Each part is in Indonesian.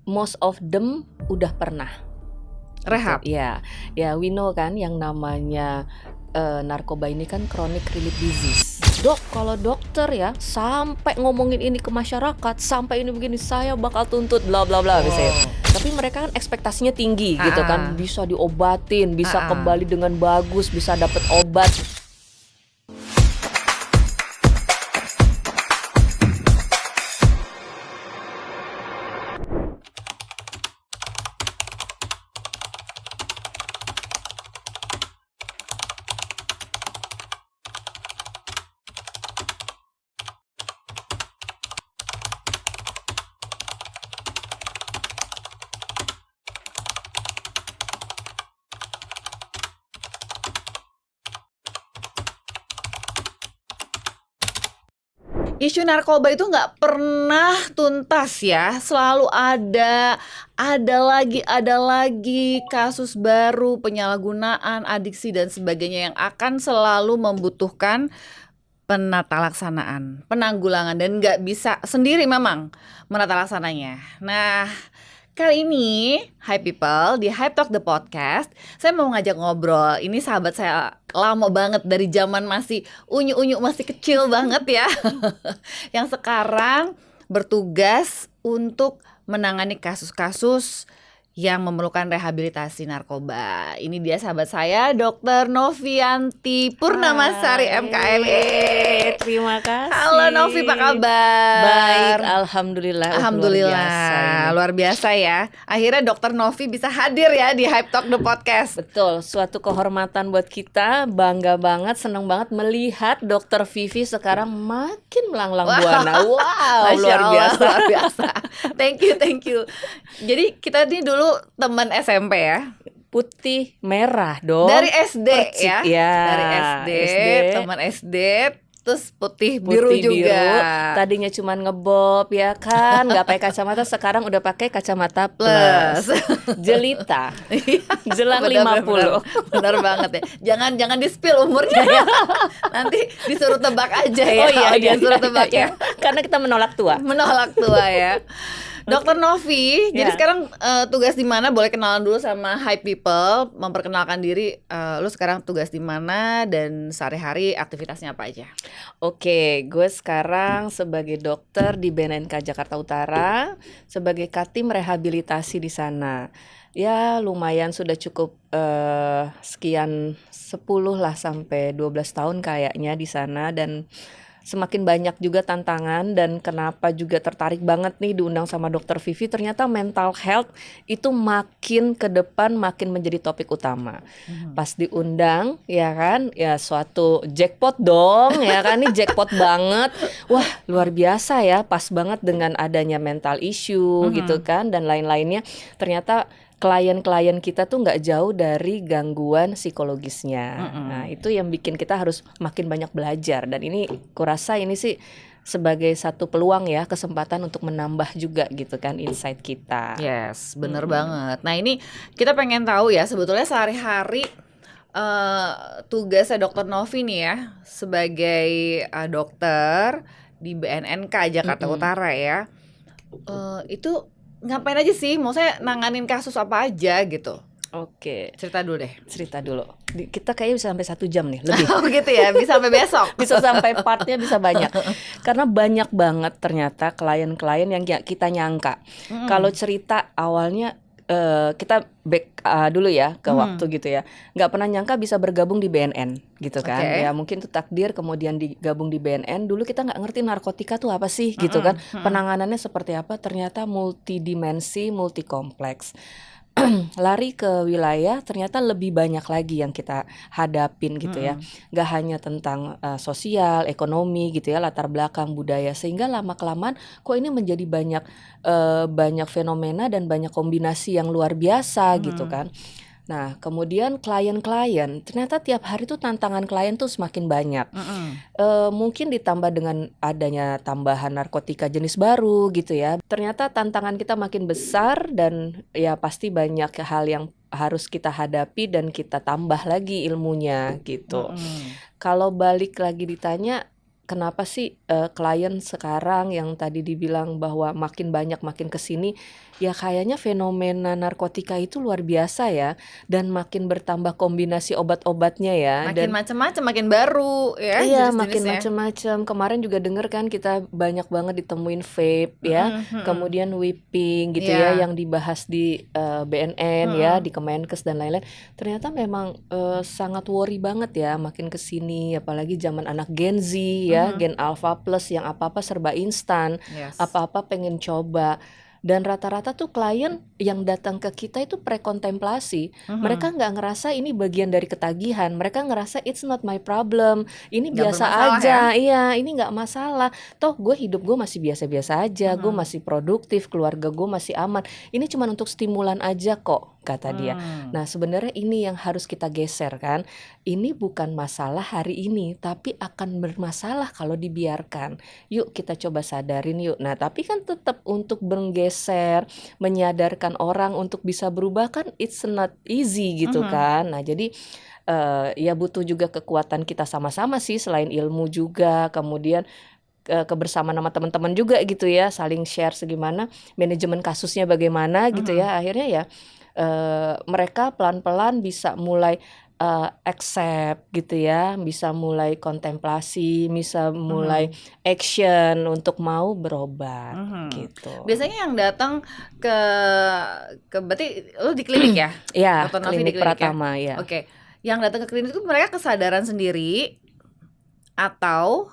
most of them udah pernah Rehab. Ya, we know kan yang namanya narkoba ini kan chronic relief disease. Dok, kalau dokter ya sampai ngomongin ini ke masyarakat, sampai ini begini, saya bakal tuntut bla bla bla misalnya. Tapi mereka kan ekspektasinya tinggi gitu kan, bisa diobatin, bisa kembali dengan bagus, bisa dapet obat. Isu narkoba itu nggak pernah tuntas ya, selalu ada lagi kasus baru, penyalahgunaan, adiksi dan sebagainya yang akan selalu membutuhkan penatalaksanaan, penanggulangan, dan nggak bisa sendiri memang menatalaksananya. Nah, kali ini, hi people, di Hype Talk The Podcast, saya mau ngajak ngobrol. Ini sahabat saya lama banget, dari zaman masih unyu-unyu, masih kecil banget ya. Yang sekarang bertugas untuk menangani kasus-kasus yang memerlukan rehabilitasi narkoba. Ini dia sahabat saya, Dr. Novianti Purnamasari, MKM. Terima kasih. Halo Novi, apa kabar? Baik, alhamdulillah. Luar biasa ya. Akhirnya Dr. Novi bisa hadir ya di Hype Talk The Podcast. Betul, suatu kehormatan buat kita. Bangga banget, seneng banget melihat Dr. Vivi sekarang makin melanglang buana. Wow, luar biasa. Thank you. Jadi kita ini dulu teman SMP ya. Putih merah dong. Dari SD ya. Dari SD, teman SD. Terus putih biru juga. Tadinya cuma ngebob ya kan, nggak pakai kacamata, sekarang udah pakai kacamata plus. Jelita. Jelang 50. Benar banget ya. Jangan di-spill umurnya ya. Nanti disuruh tebak aja ya. Oh iya, disuruh tebak ya. Karena kita menolak tua. Ya. Dokter Novi, jadi sekarang tugas di mana? Boleh kenalan dulu sama Hi People, memperkenalkan diri. Lu sekarang tugas di mana dan sehari-hari aktivitasnya apa aja? Oke, gue sekarang sebagai dokter di BNNK Jakarta Utara, sebagai Katim rehabilitasi di sana. Ya lumayan sudah cukup sekian 10 lah sampai 12 tahun kayaknya di sana, dan semakin banyak juga tantangan. Dan kenapa juga tertarik banget nih diundang sama Dr. Vivi, ternyata mental health itu makin ke depan makin menjadi topik utama. Pas diundang ya kan, ya suatu jackpot dong ya kan, ini jackpot banget. Wah luar biasa ya, pas banget dengan adanya mental issue gitu kan dan lain-lainnya. Ternyata klien-klien kita tuh nggak jauh dari gangguan psikologisnya. Nah itu yang bikin kita harus makin banyak belajar, dan ini kurasa ini sih sebagai satu peluang ya, kesempatan untuk menambah juga gitu kan insight kita. Yes, bener banget. Nah ini kita pengen tahu ya, sebetulnya sehari-hari tugasnya Dr. Novi nih ya sebagai dokter di BNNK Jakarta Utara ya, itu ngapain aja sih? Maksudnya nanganin kasus apa aja gitu? Oke, Cerita dulu deh. Kita kayaknya bisa sampai 1 jam nih lebih. Oh gitu ya, bisa sampai besok. Bisa sampai partnya bisa banyak. Karena banyak banget ternyata klien-klien yang kita nyangka. Kalau cerita awalnya kita back dulu ya ke waktu gitu ya, nggak pernah nyangka bisa bergabung di BNN gitu kan. Ya mungkin itu takdir, kemudian digabung di BNN. Dulu kita nggak ngerti narkotika tuh apa sih gitu kan, penanganannya seperti apa. Ternyata multidimensi, multikompleks. Lari ke wilayah, ternyata lebih banyak lagi yang kita hadapin gitu ya. Gak hanya tentang sosial, ekonomi gitu ya, latar belakang, budaya. Sehingga lama-kelamaan kok ini menjadi banyak fenomena dan banyak kombinasi yang luar biasa gitu kan. Nah kemudian klien-klien, ternyata tiap hari tuh tantangan klien tuh semakin banyak. Mungkin ditambah dengan adanya tambahan narkotika jenis baru gitu ya. Ternyata tantangan kita makin besar, dan ya pasti banyak hal yang harus kita hadapi dan kita tambah lagi ilmunya gitu. Kalau balik lagi ditanya, kenapa sih klien sekarang yang tadi dibilang bahwa makin banyak makin kesini, ya kayaknya fenomena narkotika itu luar biasa ya, dan makin bertambah kombinasi obat-obatnya ya, Makin dan macam-macam, makin baru ya iya makin jenis-jenisnya. macam-macam. Kemarin juga denger kan kita banyak banget ditemuin vape ya, kemudian whipping gitu ya, Iya. yang dibahas di BNN ya, di Kemenkes dan lain-lain. Ternyata memang sangat worry banget ya makin kesini, apalagi zaman anak Gen Z ya, Gen Alpha Plus yang apa-apa serba instan, Yes. apa-apa pengen coba. Dan rata-rata tuh klien yang datang ke kita itu prekontemplasi. Mereka nggak ngerasa ini bagian dari ketagihan. Mereka ngerasa it's not my problem. Ini Nggak biasa bermasalah aja. Iya, ini nggak masalah. Toh hidup gue masih biasa-biasa aja. Gue masih produktif. Keluarga gue masih aman. Ini cuma untuk stimulan aja kok, kata dia. Nah, sebenarnya ini yang harus kita geser kan. Ini bukan masalah hari ini, tapi akan bermasalah kalau dibiarkan. Yuk kita coba sadarin yuk. Nah, tapi kan tetap untuk bergeser, menyadarkan orang untuk bisa berubah kan it's not easy gitu kan. Nah, jadi ya butuh juga kekuatan kita sama-sama sih, selain ilmu juga, kemudian kebersamaan sama teman-teman juga gitu ya, saling share segimana, manajemen kasusnya bagaimana gitu ya. Akhirnya ya mereka pelan-pelan bisa mulai accept gitu ya, bisa mulai kontemplasi, bisa mulai action untuk mau berobat gitu. Biasanya yang datang ke berarti lu di klinik ya? Ya, Dr. Novi di klinik klinik Pratama ya. Oke. Yang datang ke klinik itu mereka kesadaran sendiri atau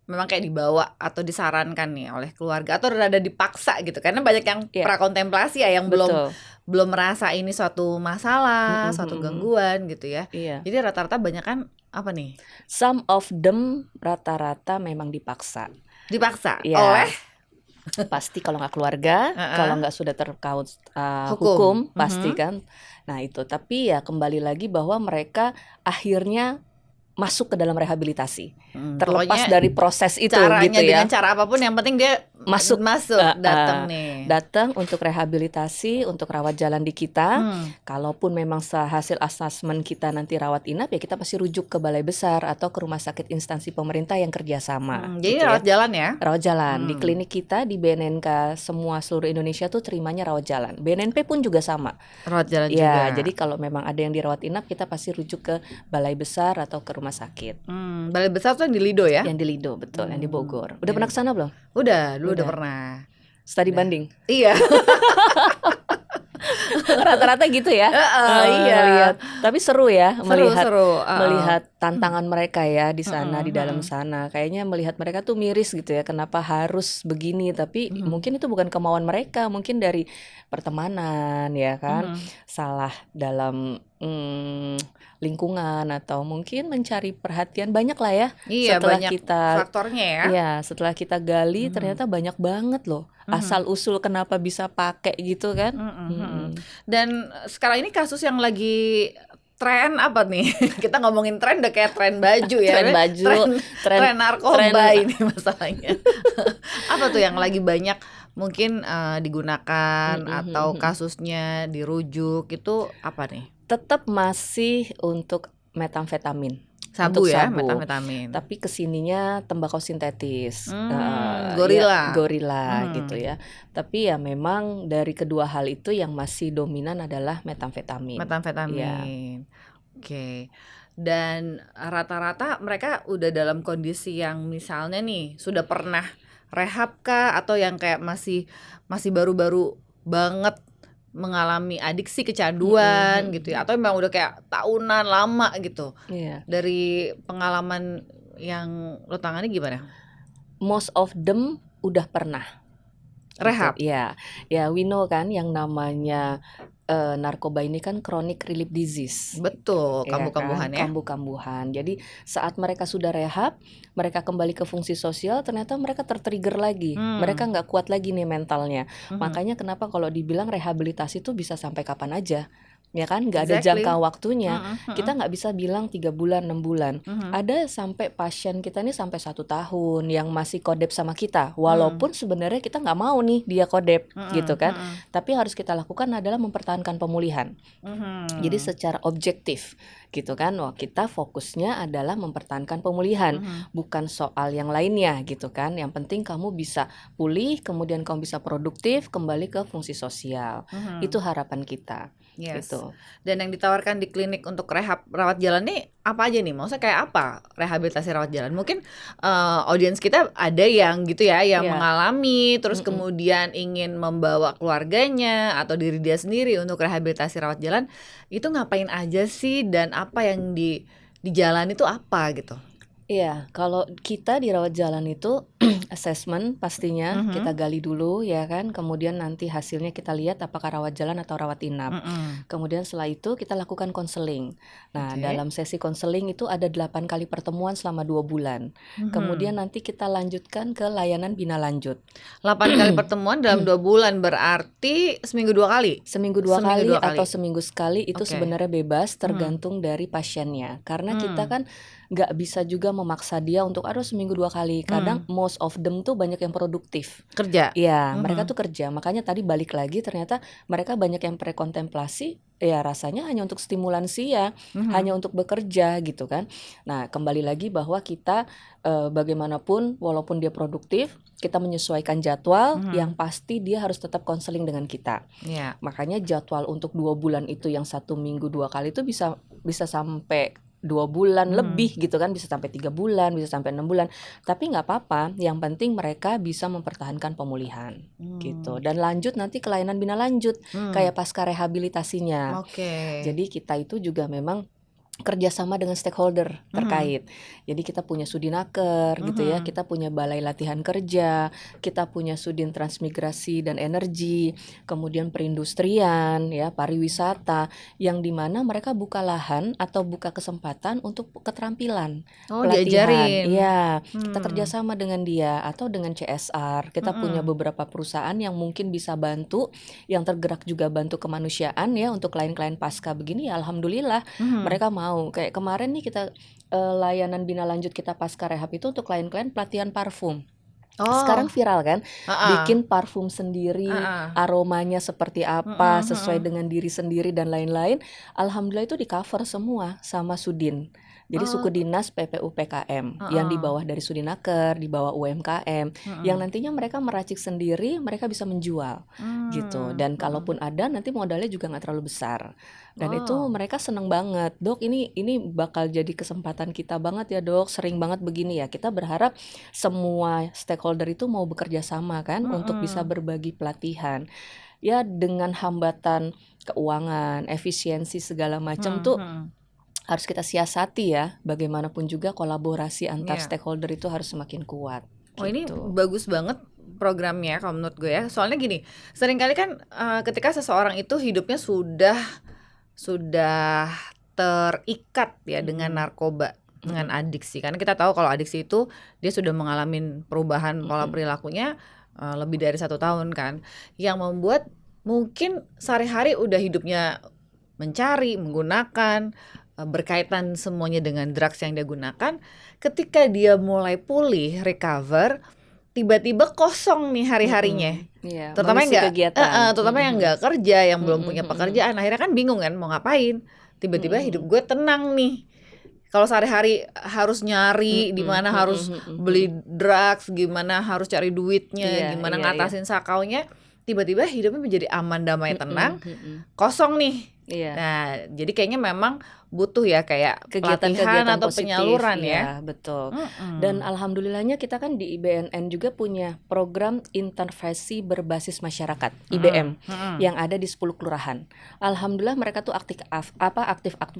memang kayak dibawa atau disarankan nih oleh keluarga atau rada dipaksa gitu, karena banyak yang prakontemplasi ya, yang Betul. belum merasa ini suatu masalah, suatu gangguan gitu ya. Iya. Jadi rata-rata banyak kan apa nih? Some of them rata-rata memang dipaksa. Dipaksa Ya. oleh pasti kalau nggak keluarga, kalau nggak sudah terkait hukum pasti kan. Nah itu, tapi ya kembali lagi bahwa mereka akhirnya masuk ke dalam rehabilitasi, terlepas dari proses itu caranya gitu ya. dengan cara apapun, yang penting dia masuk datang nih. Datang untuk rehabilitasi, untuk rawat jalan di kita. Kalaupun memang hasil asesmen kita nanti rawat inap, ya kita pasti rujuk ke balai besar atau ke rumah sakit instansi pemerintah yang kerjasama. Jadi gitu rawat jalan ya? Rawat jalan di klinik kita di BNNK, semua seluruh Indonesia tuh terimanya rawat jalan. BNNP pun juga sama. Rawat jalan ya, juga. Jadi kalau memang ada yang dirawat inap, kita pasti rujuk ke balai besar atau ke rumah sakit. Balai besar tuh yang di Lido ya? Yang di Lido, betul, yang di Bogor. Udah pernah kesana belum? Udah, dulu udah pernah. Studi banding. Iya. Rata-rata gitu ya. Iya. Lihat. Tapi seru ya seru. melihat tantangan mereka ya di sana, di dalam sana. Kayaknya melihat mereka tuh miris gitu ya, kenapa harus begini, tapi mungkin itu bukan kemauan mereka, mungkin dari pertemanan ya kan, salah dalam lingkungan, atau mungkin mencari perhatian, banyak lah ya. Iya, setelah banyak kita faktornya ya. Iya, setelah kita gali ternyata banyak banget loh asal usul kenapa bisa pakai gitu kan. Dan sekarang ini kasus yang lagi tren apa nih? Kita ngomongin tren udah kayak tren baju ya. Tren baju, tren narkoba ini masalahnya. Apa tuh yang lagi banyak mungkin digunakan atau kasusnya dirujuk, itu apa nih? Tetap masih untuk metamfetamin. Sabu untuk ya, sabu. metamfetamin. Tapi kesininya tembakau sintetis, gorila, gitu ya. Tapi ya memang dari kedua hal itu yang masih dominan adalah metamfetamin. Metamfetamin. Oke. Dan rata-rata mereka udah dalam kondisi yang misalnya nih sudah pernah rehab kah, atau yang kayak masih baru-baru banget mengalami adiksi, kecanduan gitu ya, atau memang udah kayak tahunan lama gitu. Dari pengalaman yang lo tangani gimana? Most of them udah pernah rehab. Ya, we know kan yang namanya narkoba ini kan chronic relief disease. Betul, kambuh-kambuhan ya. Kambuh-kambuhan. Jadi saat mereka sudah rehab, mereka kembali ke fungsi sosial, ternyata mereka tertrigger lagi. Mereka nggak kuat lagi nih mentalnya. Makanya kenapa kalau dibilang rehabilitasi itu bisa sampai kapan aja. ya kan, nggak ada Exactly. jangka waktunya. Mm-mm, Kita nggak bisa bilang 3 bulan, 6 bulan. mhm. Ada sampai pasien kita nih sampai 1 tahun yang masih kodep sama kita, walaupun sebenarnya kita nggak mau nih dia kodep gitu kan. Tapi harus kita lakukan adalah mempertahankan pemulihan. Jadi secara objektif gitu kan, wah kita fokusnya adalah mempertahankan pemulihan, bukan soal yang lainnya gitu kan. Yang penting kamu bisa pulih, kemudian kamu bisa produktif, kembali ke fungsi sosial. Itu harapan kita. Yes. Gitu. Dan yang ditawarkan di klinik untuk rehab rawat jalan nih apa aja nih? Maksudnya kayak apa rehabilitasi rawat jalan? Mungkin audiens kita ada yang gitu ya, yang Iya. mengalami terus kemudian ingin membawa keluarganya atau diri dia sendiri untuk rehabilitasi rawat jalan. Itu ngapain aja sih dan apa yang dijalani itu apa gitu? Iya, kalau kita di rawat jalan itu assessment pastinya kita gali dulu ya kan, kemudian nanti hasilnya kita lihat apakah rawat jalan atau rawat inap. Kemudian setelah itu kita lakukan konseling. Nah, Oke. dalam sesi konseling itu ada 8 kali pertemuan selama 2 bulan. Kemudian nanti kita lanjutkan ke layanan bina lanjut. 8 kali pertemuan dalam 2 bulan berarti seminggu 2 kali? Seminggu dua Seminggu kali dua kali. atau seminggu sekali itu Oke. sebenarnya bebas tergantung dari pasiennya. Karena kita kan nggak bisa juga memaksa dia untuk seminggu 2 kali. Kadang most of them tuh banyak yang produktif. Kerja? Iya, mereka tuh kerja. Makanya tadi balik lagi ternyata mereka banyak yang prekontemplasi. Ya rasanya hanya untuk stimulansi ya, hanya untuk bekerja gitu kan. Nah kembali lagi bahwa kita bagaimanapun walaupun dia produktif, kita menyesuaikan jadwal, yang pasti dia harus tetap konseling dengan kita. Iya. Makanya jadwal untuk 2 bulan itu yang 1 minggu 2 kali itu bisa sampai 2 bulan lebih gitu kan, bisa sampai 3 bulan, bisa sampai 6 bulan. Tapi nggak apa-apa, yang penting mereka bisa mempertahankan pemulihan gitu. Dan lanjut nanti ke layanan bina lanjut kayak pasca rehabilitasinya. Oke. Jadi kita itu juga memang kerjasama dengan stakeholder terkait. Jadi kita punya Sudinaker gitu ya, kita punya balai latihan kerja, kita punya Sudin Transmigrasi dan Energi, kemudian perindustrian ya, pariwisata, yang dimana mereka buka lahan atau buka kesempatan untuk keterampilan pelatihan. Diajarin. Iya, kita kerjasama dengan dia atau dengan CSR. Kita punya beberapa perusahaan yang mungkin bisa bantu, yang tergerak juga bantu kemanusiaan ya untuk klien-klien pasca begini. Ya alhamdulillah mereka mau. Kayak kemarin nih kita layanan bina lanjut kita pasca rehab itu untuk klien-klien pelatihan parfum. Sekarang viral kan, bikin parfum sendiri, aromanya seperti apa, sesuai dengan diri sendiri dan lain-lain. Alhamdulillah itu di cover semua sama Sudin. Jadi suku dinas PPU PKM yang di bawah dari Sudinaker, di bawah UMKM, yang nantinya mereka meracik sendiri, mereka bisa menjual gitu. Dan kalaupun ada nanti modalnya juga nggak terlalu besar. Dan itu mereka seneng banget, Dok. Ini bakal jadi kesempatan kita banget ya Dok. Sering banget begini ya. Kita berharap semua stakeholder itu mau bekerja sama kan untuk bisa berbagi pelatihan. Ya dengan hambatan keuangan, efisiensi segala macam tuh harus kita siasati ya. Bagaimanapun juga kolaborasi antar stakeholder itu harus semakin kuat. Ini bagus banget programnya kalau menurut gue ya. Soalnya gini, seringkali kan ketika seseorang itu hidupnya sudah terikat ya dengan narkoba, dengan adiksi. Karena kita tahu kalau adiksi itu dia sudah mengalami perubahan pola perilakunya lebih dari 1 tahun kan, yang membuat mungkin sehari-hari udah hidupnya mencari, menggunakan, berkaitan semuanya dengan drugs yang dia gunakan. Ketika dia mulai pulih, recover, tiba-tiba kosong nih hari-harinya. Terutama yang nggak kerja, yang belum punya pekerjaan, akhirnya kan bingung kan mau ngapain. Tiba-tiba hidup gue tenang nih. Kalau sehari-hari harus nyari di mana harus beli drugs, gimana harus cari duitnya, gimana ngatasin sakaunya, tiba-tiba hidupnya menjadi aman, damai, tenang, kosong nih. Nah, jadi kayaknya memang butuh ya kayak kegiatan atau positif, penyaluran ya. Betul. Dan alhamdulillahnya kita kan di IBNN juga punya program intervensi berbasis masyarakat IBM yang ada di 10 kelurahan. Alhamdulillah mereka tuh aktif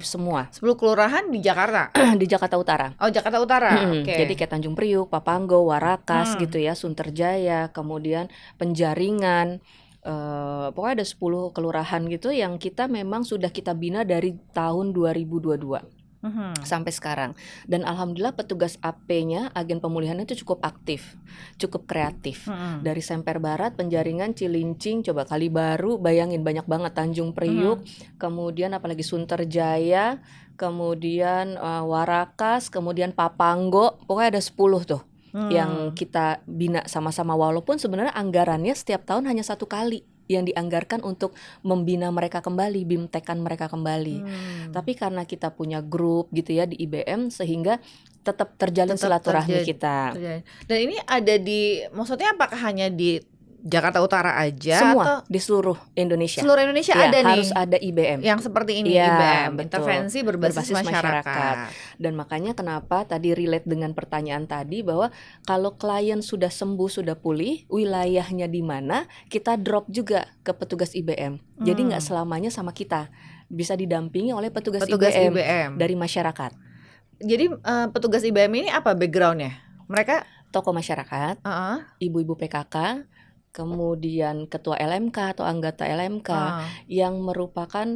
semua. 10 kelurahan di Jakarta. Di Jakarta Utara. Oh, Jakarta Utara. Jadi kayak Tanjung Priuk, Papanggo, Warakas gitu ya, Sunterjaya, kemudian Penjaringan. Pokoknya ada 10 kelurahan gitu yang kita memang sudah kita bina dari tahun 2022. sampai sekarang. Dan alhamdulillah petugas AP-nya, agen pemulihannya itu cukup aktif, cukup kreatif. Dari Semper Barat, Penjaringan, Cilincing, coba Kalibaru, bayangin banyak banget, Tanjung Priuk, kemudian apalagi Sunterjaya, kemudian Warakas, kemudian Papanggo, pokoknya ada 10 tuh yang kita bina sama-sama, walaupun sebenarnya anggarannya setiap tahun hanya 1 kali yang dianggarkan untuk membina mereka kembali, bimtekan mereka kembali. Tapi karena kita punya grup gitu ya di IBM, sehingga tetap terjalin silaturahmi kita. Dan ini ada maksudnya apakah hanya di Jakarta Utara aja Semua atau di seluruh Indonesia? Seluruh Indonesia ya, ada nih. Harus ada IBM. Yang seperti ini ya, IBM, betul. intervensi berbasis masyarakat. Dan makanya kenapa tadi relate dengan pertanyaan tadi bahwa kalau klien sudah sembuh, sudah pulih, wilayahnya di mana, kita drop juga ke petugas IBM. Jadi nggak selamanya sama kita, bisa didampingi oleh petugas IBM dari masyarakat. Jadi petugas IBM ini apa backgroundnya? Mereka tokoh masyarakat, ibu-ibu PKK, kemudian ketua LMK atau anggota LMK yang merupakan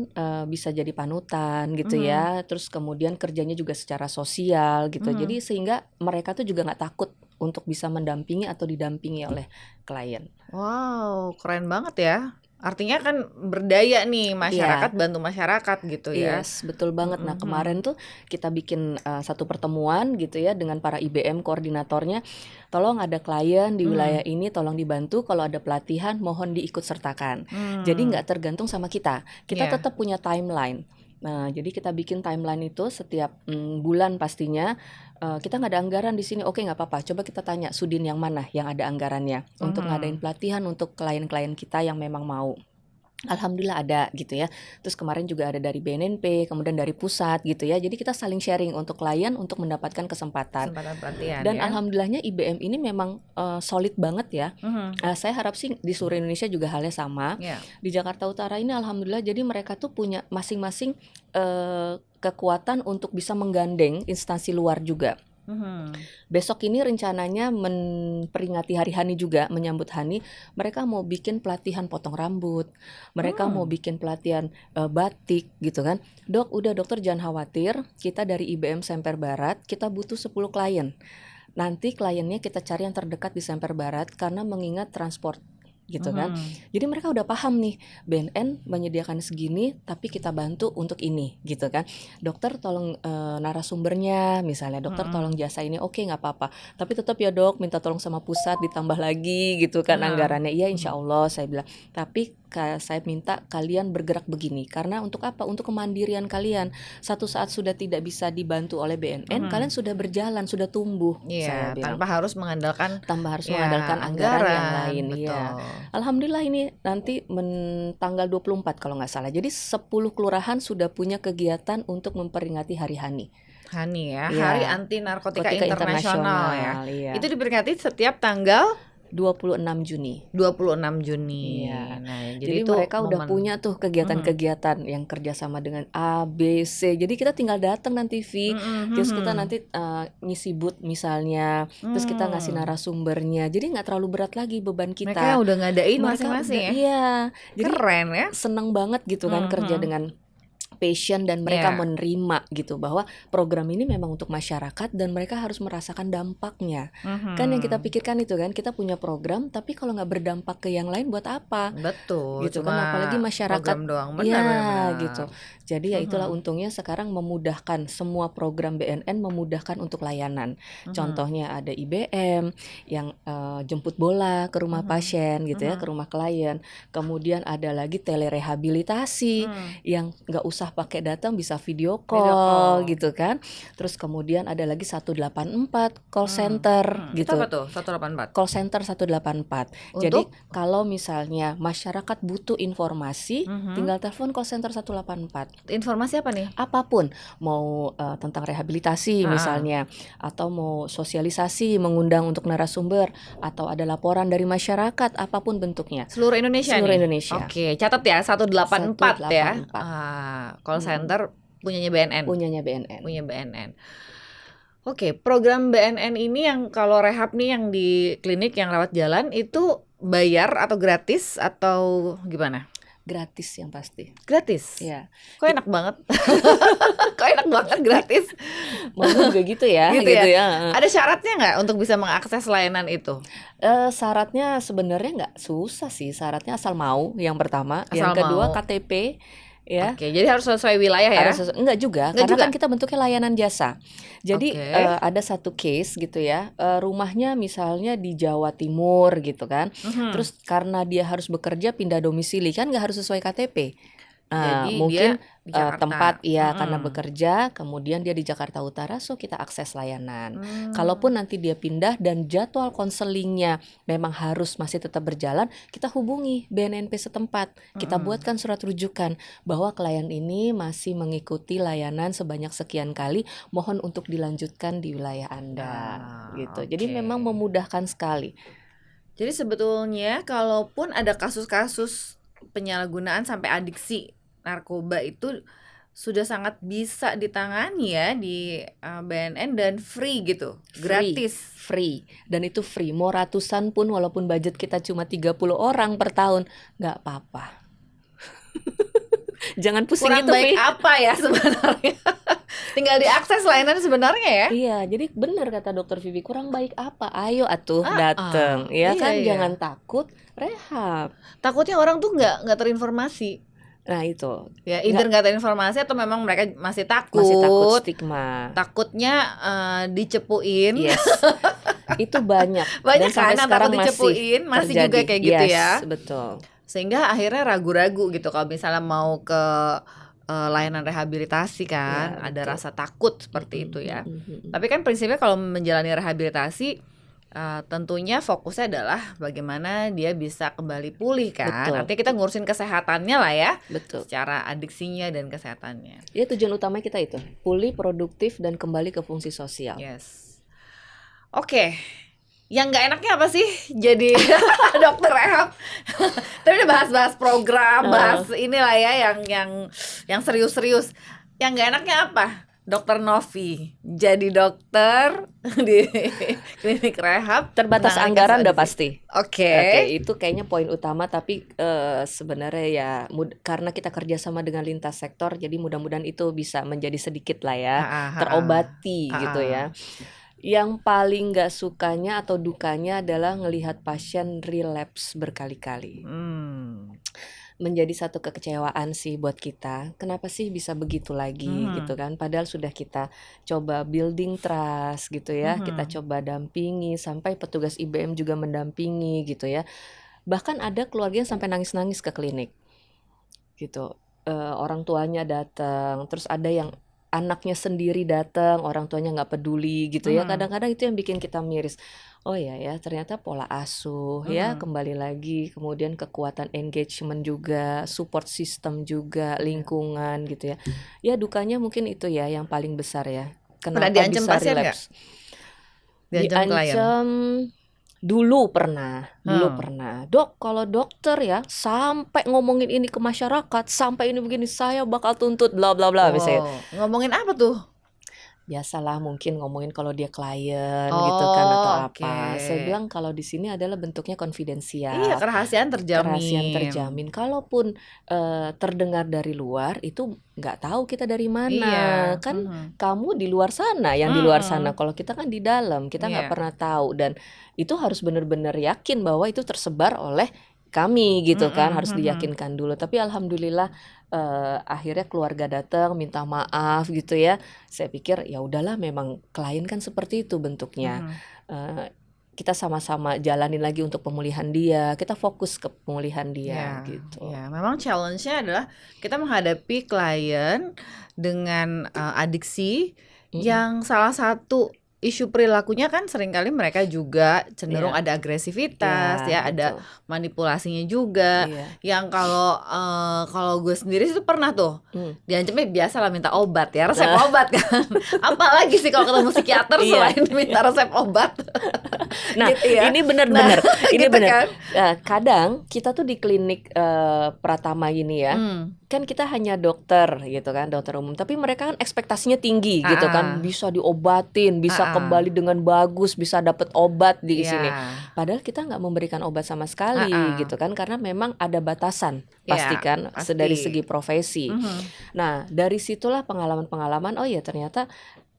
bisa jadi panutan gitu ya. Terus kemudian kerjanya juga secara sosial gitu. Jadi sehingga mereka tuh juga nggak takut untuk bisa mendampingi atau didampingi oleh klien. Wow, keren banget ya. Artinya kan berdaya nih masyarakat, bantu masyarakat gitu ya. Yes, betul banget. Nah kemarin tuh kita bikin satu pertemuan gitu ya dengan para IBM koordinatornya. Tolong ada klien di wilayah ini, tolong dibantu. Kalau ada pelatihan, mohon diikut sertakan. Jadi nggak tergantung sama kita. Kita tetap punya timeline. Nah, jadi kita bikin timeline itu setiap bulan pastinya. Kita nggak ada anggaran di sini, oke nggak apa-apa. Coba kita tanya Sudin yang mana yang ada anggarannya untuk ngadain pelatihan untuk klien-klien kita yang memang mau. Alhamdulillah ada gitu ya. Terus kemarin juga ada dari BNNP, kemudian dari pusat gitu ya. Jadi kita saling sharing untuk klien untuk mendapatkan kesempatan pelatihan. Dan alhamdulillahnya IBM ini memang solid banget ya. Saya harap sih di seluruh Indonesia juga halnya sama. Di Jakarta Utara ini alhamdulillah, jadi mereka tuh punya masing-masing kekuatan untuk bisa menggandeng instansi luar juga. Besok ini rencananya memperingati Hari Hani juga, menyambut Hani. Mereka mau bikin pelatihan potong rambut, mereka mau bikin pelatihan batik gitu kan. Dok, udah dokter jangan khawatir, kita dari IBM Semper Barat kita butuh 10 klien. Nanti kliennya kita cari yang terdekat di Semper Barat karena mengingat transport gitu kan. Jadi mereka udah paham nih, BNN menyediakan segini tapi kita bantu untuk ini gitu kan. Dokter tolong narasumbernya misalnya, dokter tolong jasa ini, oke nggak apa-apa. Tapi tetap ya dok, minta tolong sama pusat ditambah lagi gitu kan anggarannya. Iya insya Allah saya bilang. Tapi saya minta kalian bergerak begini karena untuk apa? Untuk kemandirian kalian. Satu saat sudah tidak bisa dibantu oleh BNN, kalian sudah berjalan, sudah tumbuh. Iya, tanpa harus mengandalkan mengandalkan anggaran yang lain. Betul. Alhamdulillah ini nanti tanggal 24 kalau nggak salah. Jadi 10 kelurahan sudah punya kegiatan untuk memperingati Hari Hani. Hani ya, Hari Anti Narkotika Internasional ya. Itu diperingati setiap tanggal 26 Juni. 26 Juni. Iya. Nah, jadi mereka udah punya tuh kegiatan-kegiatan yang kerjasama dengan A, B, C. Jadi kita tinggal datang nanti terus kita nanti ngisi booth misalnya, terus kita ngasih narasumbernya. Jadi nggak terlalu berat lagi beban kita. Mereka udah ngadain masing-masing ya. Iya. Jadi keren ya. Seneng banget gitu kan kerja dengan passion dan mereka menerima gitu bahwa program ini memang untuk masyarakat dan mereka harus merasakan dampaknya. Kan yang kita pikirkan itu kan, kita punya program tapi kalau nggak berdampak ke yang lain buat apa? Betul. Gitu kan, apalagi masyarakat program doang. Benar. Gitu. Jadi ya itulah untungnya sekarang memudahkan semua program BNN, memudahkan untuk layanan. Contohnya ada IBM yang jemput bola ke rumah pasien gitu ya, ke rumah klien. Kemudian ada lagi telerehabilitasi yang nggak usah pakai datang, bisa video call gitu kan. Terus kemudian ada lagi 184 call center gitu. Itu apa tuh 184? Call center 184. Jadi kalau misalnya masyarakat butuh informasi, tinggal telepon call center 184. Informasi apa nih? Apapun, mau tentang rehabilitasi misalnya, atau mau sosialisasi, mengundang untuk narasumber, atau ada laporan dari masyarakat, apapun bentuknya. Seluruh Indonesia Seluruh nih? Indonesia. Oke, catat ya 184 ya. 184. Call center punyanya BNN. Punya BNN. Oke, program BNN ini yang kalau rehab nih yang di klinik yang lewat jalan itu bayar atau gratis atau gimana? Gratis yang pasti. Gratis? Ya. Kok enak banget? Kok enak banget gratis? Mau juga gitu ya. Gitu gitu ya. Ada syaratnya nggak untuk bisa mengakses layanan itu? Syaratnya sebenarnya nggak susah sih. Syaratnya asal mau, yang pertama. Asal yang kedua mau. KTP. Ya. Oke, jadi harus sesuai wilayah ya? Enggak juga, Enggak karena juga? kan kita bentuknya layanan jasa. Jadi Oke. ada satu case gitu ya, rumahnya misalnya di Jawa Timur gitu kan. Terus karena dia harus bekerja pindah domisili, kan nggak harus sesuai KTP. Jadi Mungkin dia di Jakarta. tempat ya karena bekerja, kemudian dia di Jakarta Utara, so kita akses layanan. Kalaupun nanti dia pindah dan jadwal konselingnya memang harus masih tetap berjalan, kita hubungi BNNP setempat. Kita buatkan surat rujukan bahwa klien ini masih mengikuti layanan sebanyak sekian kali, mohon untuk dilanjutkan di wilayah Anda gitu. Jadi memang memudahkan sekali. Jadi sebetulnya kalaupun ada kasus-kasus penyalahgunaan sampai adiksi narkoba itu sudah sangat bisa ditangani ya di BNN dan free gitu, gratis. Free. Dan itu free, mau ratusan pun walaupun budget kita cuma 30 orang per tahun, nggak apa-apa. Jangan pusing Kurang itu, baik apa ya sebenarnya? Tinggal diakses layanan sebenarnya ya. Iya, jadi benar kata Dokter Vivi, kurang baik apa? Ayo atuh dateng, ya kan? Iya. Jangan takut, rehab. Takutnya orang tuh nggak terinformasi. Nah itu ya, either nggak terinformasi atau memang mereka masih takut stigma. Takutnya dicepuin. Yes. Itu banyak Dan sampai kan sekarang takut dicepuin masih juga kayak gitu ya. Betul. Sehingga akhirnya ragu-ragu gitu kalau misalnya mau ke layanan rehabilitasi kan, ada rasa takut seperti itu ya. Tapi kan prinsipnya kalau menjalani rehabilitasi tentunya fokusnya adalah bagaimana dia bisa kembali pulih kan. Artinya kita ngurusin kesehatannya lah ya. Betul. Secara adiksinya dan kesehatannya. Ya, tujuan utama kita itu, pulih, produktif, dan kembali ke fungsi sosial. Yes. Oke. Yang nggak enaknya apa sih jadi dokter rehab? Tapi udah bahas-bahas program, bahas inilah ya yang serius-serius. Yang nggak enaknya apa? Dokter Novi jadi dokter di klinik rehab, terbatas anggaran udah pasti. Oke, itu kayaknya poin utama. Tapi sebenarnya ya karena kita kerjasama dengan lintas sektor, jadi mudah-mudahan itu bisa menjadi sedikit lah ya terobati gitu ya. Yang paling nggak sukanya atau dukanya adalah ngelihat pasien relapse berkali-kali. Menjadi satu kekecewaan sih buat kita. Kenapa sih bisa begitu lagi gitu kan? Padahal sudah kita coba building trust gitu ya. Kita coba dampingi sampai petugas IBM juga mendampingi gitu ya. Bahkan ada keluarga yang sampai nangis-nangis ke klinik gitu. Orang tuanya datang, terus ada yang anaknya sendiri datang, orang tuanya nggak peduli gitu ya. Kadang-kadang itu yang bikin kita miris. Oh ya, ternyata pola asuh ya, kembali lagi, kemudian kekuatan engagement juga, support system juga, lingkungan gitu ya. Ya dukanya mungkin itu ya yang paling besar ya. Kenapa diancam bisa pasien relapse? Diancam Dulu pernah. Dok, kalau dokter ya sampai ngomongin ini ke masyarakat, sampai ini begini, saya bakal tuntut bla bla bla misalnya. Ngomongin apa tuh? Biasalah mungkin ngomongin kalau dia klien gitu kan atau apa. Saya bilang kalau di sini adalah bentuknya konfidensial. Iya, kerahasiaan terjamin. Kalaupun terdengar dari luar itu nggak tahu kita dari mana. Kan kamu di luar sana, yang di luar sana. Kalau kita kan di dalam, kita nggak pernah tahu, dan itu harus benar-benar yakin bahwa itu tersebar oleh kami gitu kan, harus diyakinkan dulu. Tapi alhamdulillah akhirnya keluarga datang minta maaf gitu ya. Saya pikir ya udahlah, memang klien kan seperti itu bentuknya. Kita sama-sama jalanin lagi untuk pemulihan dia. Kita fokus ke pemulihan dia gitu. Ya, memang challenge-nya adalah kita menghadapi klien dengan adiksi yang salah satu isu perilakunya kan seringkali mereka juga cenderung ada agresivitas, ada manipulasinya juga. Yang kalau gue sendiri itu pernah tuh diancamnya biasa lah, minta obat ya, resep obat kan. Apalagi sih kalau ketemu psikiater selain minta resep obat. Nah gitu ya. Ini benar-benar, ini gitu benar. Kan? Kadang kita tuh di klinik Pratama ini ya. kan kita hanya dokter gitu kan, dokter umum, tapi mereka kan ekspektasinya tinggi gitu kan, bisa diobatin, bisa kembali dengan bagus, bisa dapat obat di sini. Padahal kita nggak memberikan obat sama sekali gitu kan, karena memang ada batasan pasti kan dari segi profesi. Nah dari situlah pengalaman-pengalaman, oh ya ternyata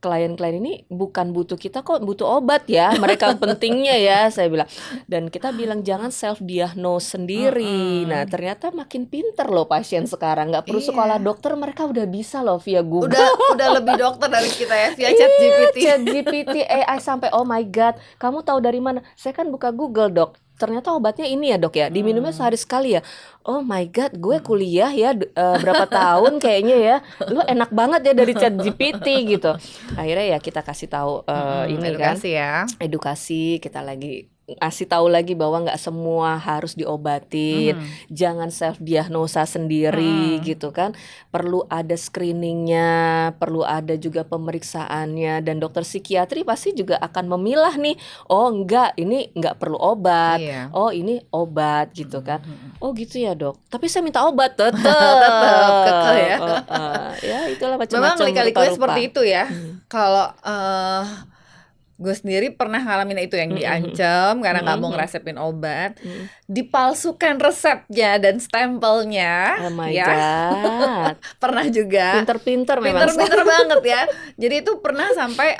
klien-klien ini bukan butuh kita kok, butuh obat ya, mereka pentingnya ya, saya bilang. Dan kita bilang jangan self diagnose sendiri. Nah ternyata makin pinter loh pasien sekarang, nggak perlu sekolah dokter, mereka udah bisa loh via Google. Udah lebih dokter dari kita ya, via ChatGPT. ChatGPT, AI sampai oh my god, kamu tahu dari mana? Saya kan buka Google dok. Ternyata obatnya ini ya dok ya, diminumnya sehari sekali ya. Oh my god, gue kuliah ya berapa tahun kayaknya ya. Lu enak banget ya dari ChatGPT gitu. Akhirnya ya kita kasih tahu ini edukasi kan, edukasi, kita lagi kasih tahu lagi bahwa nggak semua harus diobatin, jangan self diagnosa sendiri gitu kan, perlu ada screeningnya, perlu ada juga pemeriksaannya, dan dokter psikiatri pasti juga akan memilah nih, oh enggak ini nggak perlu obat, oh ini obat gitu kan, oh gitu ya dok, tapi saya minta obat tetap kekeh ya. Ya itulah macam-macam. Memang lika-likunya seperti itu ya. Kalau gue sendiri pernah ngalamin itu, yang diancam karena nggak mau ngeresepin obat, dipalsukan resepnya dan stempelnya. Oh my god. Pernah juga. Pinter-pinter memang. Pinter banget ya. Jadi itu pernah sampai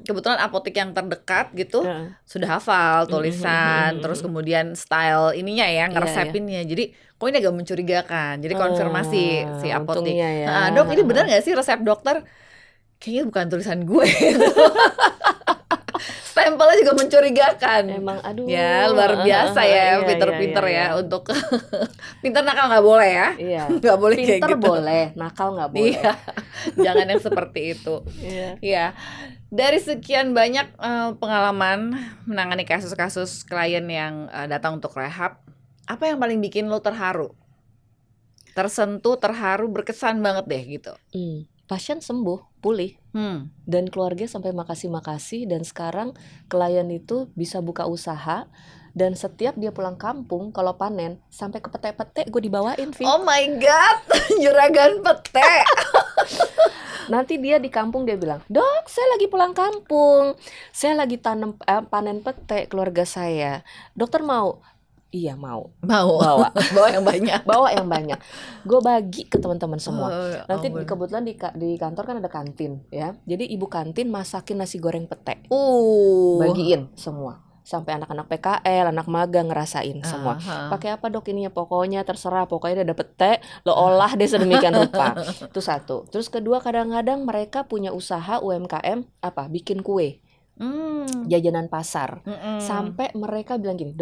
kebetulan apotek yang terdekat gitu sudah hafal tulisan, terus kemudian style ininya ya, ngeresepinnya. Jadi kok ini agak mencurigakan. Jadi konfirmasi si apotek. Ya. Dok, ini benar nggak sih resep dokter? Kayaknya bukan tulisan gue. Stempelnya juga mencurigakan. Emang aduh. Ya luar biasa ya, pinter-pinter ya. Untuk pinter nakal nggak boleh ya. Iya. Nggak boleh pinter kayak gitu. Boleh, nakal nggak boleh. Iya. Jangan yang seperti itu. Iya. Dari sekian banyak pengalaman menangani kasus-kasus klien yang datang untuk rehab, apa yang paling bikin lo terharu? Tersentuh, terharu, berkesan banget deh gitu. Pasien sembuh, pulih, dan keluarga sampai makasih-makasih, dan sekarang klien itu bisa buka usaha, dan setiap dia pulang kampung kalau panen sampai ke pete-pete gue dibawain, Vi. Oh my god, juragan pete. Nanti dia di kampung dia bilang, dok saya lagi pulang kampung, saya lagi panen pete keluarga saya, dokter mau? Iya mau bawa yang banyak gue bagi ke teman-teman semua. Nanti kebetulan di kantor kan ada kantin ya, jadi ibu kantin masakin nasi goreng pete, bagiin semua sampai anak-anak PKL, anak magang ngerasain semua. Pakai apa dok ini ya, pokoknya terserah, pokoknya udah dapet teh lo olah deh sedemikian rupa. Itu satu. Terus kedua, kadang-kadang mereka punya usaha UMKM bikin kue, jajanan pasar, sampai mereka bilang gini,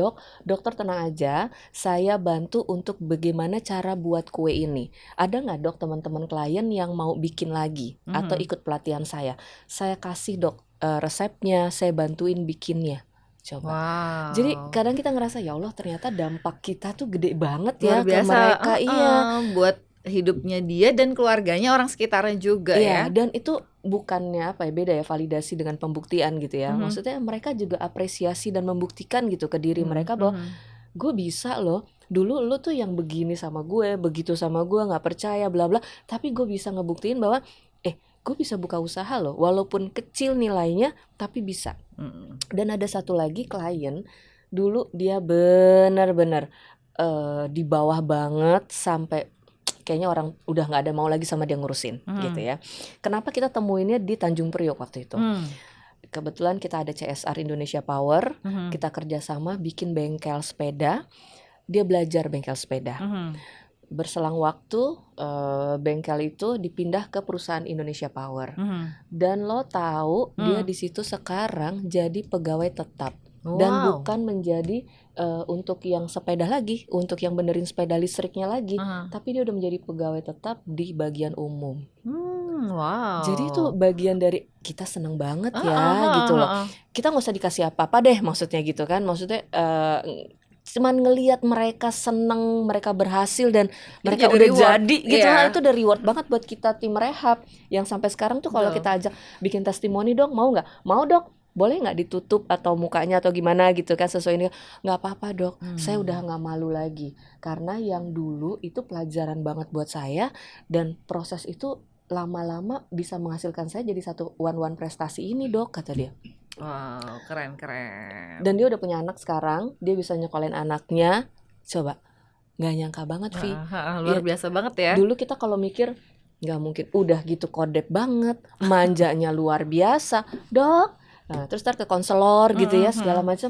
dokter tenang aja, saya bantu untuk bagaimana cara buat kue ini. Ada nggak dok teman-teman klien yang mau bikin lagi atau ikut pelatihan saya kasih dok resepnya, saya bantuin bikinnya. Coba. Jadi kadang kita ngerasa ya Allah ternyata dampak kita tuh gede banget ya ke mereka. Buat hidupnya dia dan keluarganya, orang sekitarnya juga ya. Dan itu bukannya beda ya validasi dengan pembuktian gitu ya. Maksudnya mereka juga apresiasi dan membuktikan gitu ke diri mereka bahwa gue bisa loh. Dulu lo tuh yang begini sama gue, begitu sama gue, nggak percaya bla bla, tapi gue bisa ngebuktiin bahwa gue bisa buka usaha loh, walaupun kecil nilainya tapi bisa. Dan ada satu lagi klien, dulu dia benar-benar di bawah banget, sampai kayaknya orang udah nggak ada mau lagi sama dia ngurusin gitu ya. Kenapa kita temuinnya di Tanjung Priok waktu itu? Kebetulan kita ada CSR Indonesia Power, kita kerjasama bikin bengkel sepeda. Dia belajar bengkel sepeda. Berselang waktu bengkel itu dipindah ke perusahaan Indonesia Power. Dan lo tahu dia di situ sekarang jadi pegawai tetap. Dan bukan menjadi untuk yang sepeda lagi, untuk yang benerin sepeda listriknya lagi, tapi dia udah menjadi pegawai tetap di bagian umum. Jadi itu bagian dari kita seneng banget ya gitu loh. Kita nggak usah dikasih apa-apa deh maksudnya gitu kan. Maksudnya cuman ngelihat mereka seneng, mereka berhasil dan mereka udah jadi gitu. Itu udah reward banget buat kita tim rehab yang sampai sekarang tuh kalau kita ajak bikin testimoni dong, mau nggak? Mau dok. boleh nggak ditutup atau mukanya atau gimana gitu kan sesuai ini. Nggak apa-apa dok, saya udah nggak malu lagi karena yang dulu itu pelajaran banget buat saya dan proses itu lama-lama bisa menghasilkan saya jadi satu one prestasi ini dok, kata dia. Wow, keren. Dan dia udah punya anak sekarang, dia bisa nyekolahin anaknya. Coba, nggak nyangka banget Vi. Luar biasa banget ya. Dulu kita kalau mikir nggak mungkin, udah gitu kodep banget, manjanya luar biasa dok. Nah terus ke konselor gitu ya segala macam.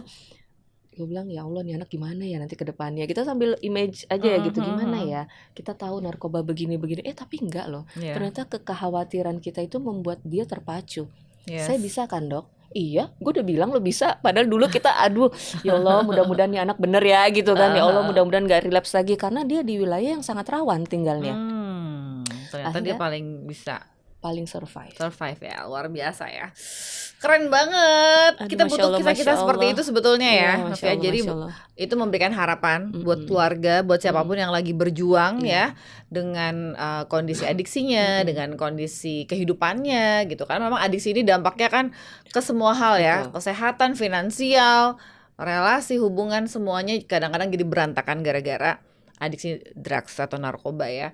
Gue bilang ya Allah nih anak gimana ya nanti ke depannya. Kita sambil image aja ya gitu, gimana ya. Kita tahu narkoba begini tapi enggak loh. Ternyata kekhawatiran kita itu membuat dia terpacu. Saya bisa kan dok? Iya, gue udah bilang lo bisa. Padahal dulu kita aduh ya Allah mudah-mudahan nih anak bener ya gitu kan. Ya Allah mudah-mudahan gak relapse lagi karena dia di wilayah yang sangat rawan tinggalnya. Ternyata akhirnya, dia paling survive ya, luar biasa ya. Keren banget. Aduh, kita butuh kisah-kisah seperti itu sebetulnya ya. Jadi itu memberikan harapan buat keluarga, buat siapapun yang lagi berjuang ya dengan kondisi adiksinya, dengan kondisi kehidupannya gitu kan. Memang adiksi ini dampaknya kan ke semua hal ya, kesehatan, finansial, relasi, hubungan, semuanya kadang-kadang jadi berantakan gara-gara adiksi drugs atau narkoba ya.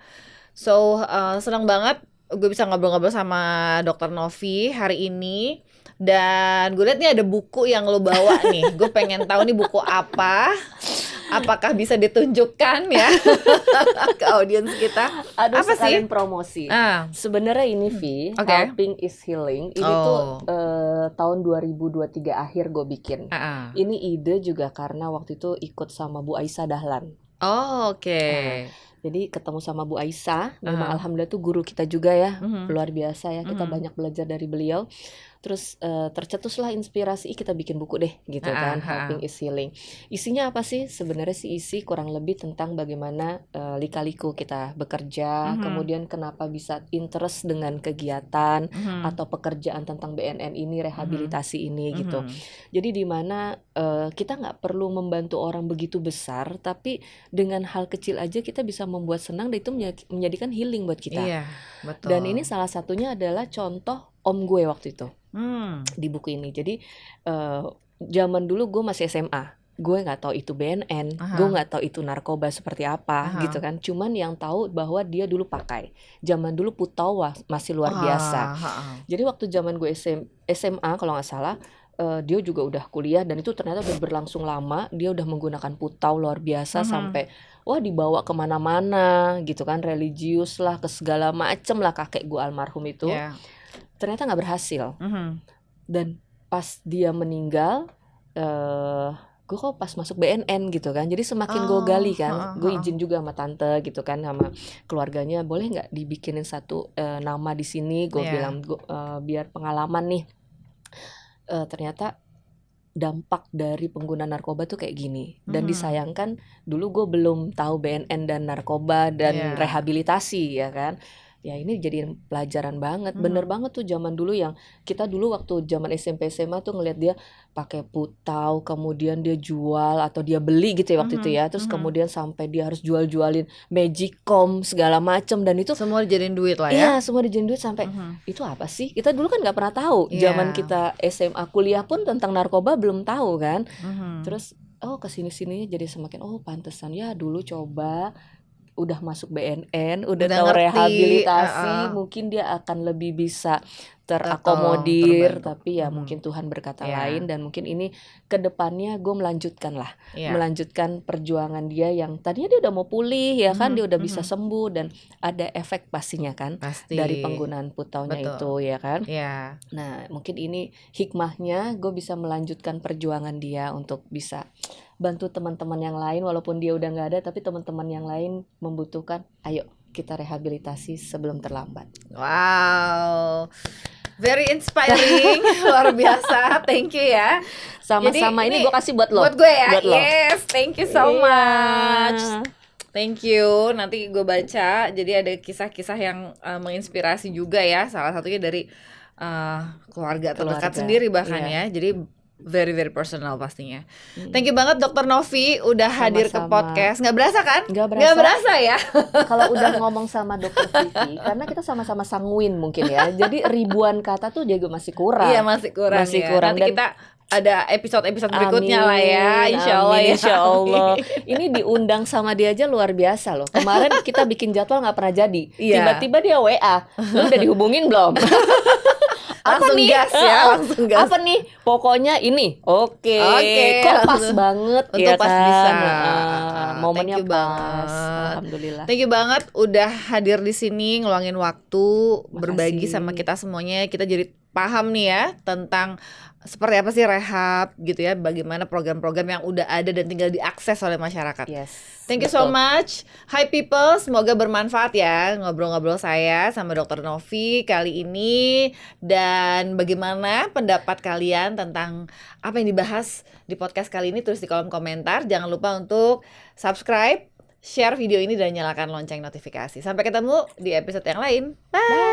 So senang banget gue bisa ngobrol-ngobrol sama Dr. Novi hari ini. Dan gue lihat nih ada buku yang lo bawa nih. Gue pengen tahu nih buku apa. Apakah bisa ditunjukkan ya ke audiens kita? Aduh, apa sekalian sih? Promosi. Sebenarnya ini Vi, Helping is Healing. Ini tuh tahun 2023 akhir gue bikin. Ini ide juga karena waktu itu ikut sama Bu Aisyah Dahlan. Jadi ketemu sama Bu Aisyah, memang alhamdulillah tuh guru kita juga ya, luar biasa ya, kita banyak belajar dari beliau. Terus tercetuslah inspirasi, kita bikin buku deh gitu kan, Helping is Healing. Isinya apa sih? Sebenarnya sih isi kurang lebih tentang bagaimana lika-liku kita bekerja, kemudian kenapa bisa interest dengan kegiatan atau pekerjaan tentang BNN ini, rehabilitasi ini gitu. Jadi di mana kita nggak perlu membantu orang begitu besar, tapi dengan hal kecil aja kita bisa membuat senang dan itu menjadikan healing buat kita. Iya, betul. Dan ini salah satunya adalah contoh om gue waktu itu di buku ini. Jadi zaman dulu gue masih SMA, gue nggak tahu itu BNN, gue nggak tahu itu narkoba seperti apa gitu kan. Cuman yang tahu bahwa dia dulu pakai. Zaman dulu putau masih luar biasa. Jadi waktu zaman gue SMA kalau nggak salah, dia juga udah kuliah dan itu ternyata udah berlangsung lama. Dia udah menggunakan putau luar biasa sampai dibawa kemana-mana gitu kan, religius lah, ke segala macem lah kakek gue almarhum itu. Ternyata nggak berhasil. Dan pas dia meninggal, gue kok pas masuk BNN gitu kan. Jadi semakin gue gali kan, gue izin juga sama tante gitu kan, sama keluarganya, boleh nggak dibikinin satu nama di sini. Gue bilang biar pengalaman nih. Ternyata dampak dari pengguna narkoba tuh kayak gini. Dan disayangkan dulu gue belum tahu BNN dan narkoba dan rehabilitasi ya kan. Ya ini jadi pelajaran banget. Bener banget tuh zaman dulu yang kita dulu waktu zaman SMP SMA tuh ngeliat dia pakai putau, kemudian dia jual atau dia beli gitu ya waktu itu ya. Terus kemudian sampai dia harus jual-jualin Magicom segala macem, dan itu semua dijadiin duit lah ya. Iya, semua dijadiin duit sampai itu apa sih? Kita dulu kan nggak pernah tahu. Zaman kita SMA kuliah pun tentang narkoba belum tahu kan. Terus kesini-sininya jadi semakin pantesan ya dulu coba. Udah masuk BNN, udah tahu ngerti, rehabilitasi, mungkin dia akan lebih bisa terakomodir, tapi ya mungkin Tuhan berkata lain, dan mungkin ini kedepannya gue melanjutkan perjuangan dia yang tadinya dia udah mau pulih ya kan, dia udah bisa sembuh dan ada efek pastinya kan dari penggunaan putaunya itu ya kan. Nah mungkin ini hikmahnya gue bisa melanjutkan perjuangan dia untuk bisa bantu teman-teman yang lain, walaupun dia udah nggak ada tapi teman-teman yang lain membutuhkan, ayo kita rehabilitasi sebelum terlambat. Wow, very inspiring. Luar biasa, thank you ya. Sama-sama. Jadi, ini gue kasih buat lo. Buat gue ya, yes, thank you so much. Thank you, nanti gue baca. Jadi ada kisah-kisah yang menginspirasi juga ya. Salah satunya dari keluarga terdekat sendiri bahkan ya. Jadi very very personal pastinya. Thank you banget Dokter Novi udah hadir ke Sama-sama. podcast. Nggak berasa kan? Nggak Nggak berasa. berasa ya. Kalau udah ngomong sama Dokter Vivi, karena kita sama-sama sanguin mungkin ya. Jadi ribuan kata tuh juga masih kurang. Iya masih kurang. Masih ya. kurang. Nanti Dan kita ada episode berikutnya lah ya. Amin, Insya Allah amin, ya. insya Allah. Ini diundang sama dia aja luar biasa loh. Kemarin kita bikin jadwal nggak pernah jadi. Iya. Tiba-tiba dia WA. Lu udah dihubungin belum? Langsung gas ya, langsung gas. Apa nih? Pokoknya ini. Oke. Oke, Kok pas langsung. banget Untuk ya pas kan? bisa. Momennya Thank you pas. banget. Alhamdulillah. Thank you banget udah hadir di sini ngeluangin waktu berbagi Makasih. sama kita semuanya. Kita jadi paham nih ya tentang seperti apa sih rehab gitu ya, bagaimana program-program yang udah ada dan tinggal diakses oleh masyarakat. Yes. Thank you so betul. much. Hi people, semoga bermanfaat ya ngobrol-ngobrol saya sama Dr. Novi kali ini. Dan bagaimana pendapat kalian tentang apa yang dibahas di podcast kali ini, tulis di kolom komentar. Jangan lupa untuk subscribe, share video ini dan nyalakan lonceng notifikasi. Sampai ketemu di episode yang lain. Bye.